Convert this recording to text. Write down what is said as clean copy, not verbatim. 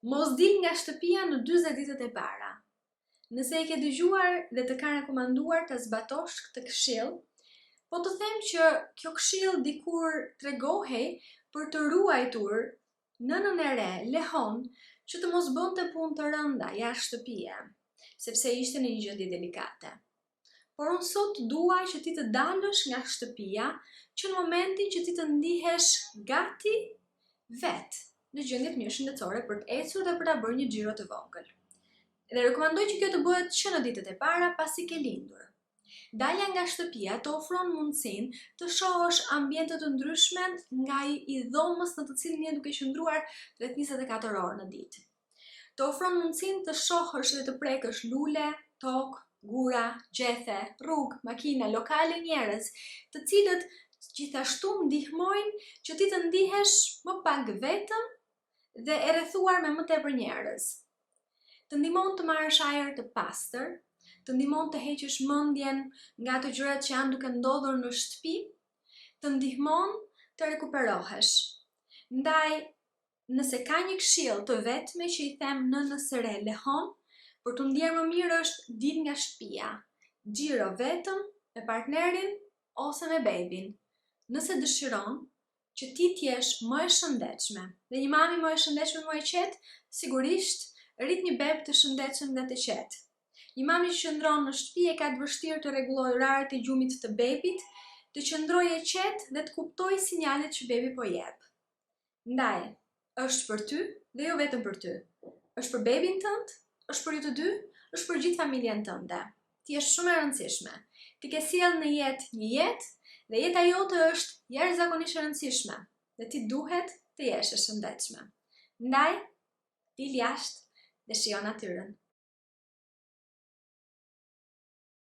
Mos dil nga shtëpia në 40 ditët e para. Nëse e ke dëgjuar dhe të ka rekomanduar të zbatosh këtë këshill, po të them që kjo këshill dikur tregohej për të ruajtur nënën e re, Lehon, që të mos bënte punë të rënda jashtë shtëpie, sepse ishte në një gjendje delikate. Por unë sot dua që ti të dalësh nga shtëpia, që në momentin që ti të ndihesh gati vetë në gjendje të mirë shëndetësore për të ecur dhe për ta bërë një xhiro të vogël. Dhe rekomandoj që kjo të bëhet që në ditët e para pasi ke lindur. Dalja nga shtëpia të ofron mundësinë të shohësh ambiente të ndryshme nga i dhomës në të cilin je duke qëndruar rreth 24 orë në ditë. Të ofron mundësinë të shohësh dhe të prekësh lule, tokë, gura, gjethe, rrugë, makina, lokale, njerëz, të cilët gjithashtu ndihmojnë që ti të ndihesh më pak vetëm dhe e rrethuar me më tepër njerëz. Të ndihmon të marrësh ajër të pastër, të ndihmon të heqësh mendjen nga ato gjërat që janë duke ndodhur në shtëpi, të ndihmon të rekuperohesh. Ndaj, nëse ka një këshill të vetme që i them nënës së re Lehon, për të ndjerë më mirë është dil nga shtëpia, xhiro vetëm me partnerin ose me bebin. Nëse dëshiron që ti t'jesh më e shëndetshme dhe një mami më e shëndetshme më e qetë, sigurisht rrit një beb të shëndetshëm dhe të qetë. Një mami që qëndron në shtëpi e ka të vështirë të rregullojë oraret e gjumit të bebit, të qëndrojë e qetë dhe të kuptojë sinjalet që bebi po jep. Ndaj, është për ty dhe jo vetëm për ty. Është për bebin tënd, është për ju të dy, është për gjithë familjen tënde. Ti je shumë e rëndësishme. Ti ke sjellë në jetë një jetë dhe jeta jote është jashtëzakonisht e rëndësishme dhe ti duhet të jesh e shëndetshme. Ndaj, dil jashtë dhe shijo natyrën.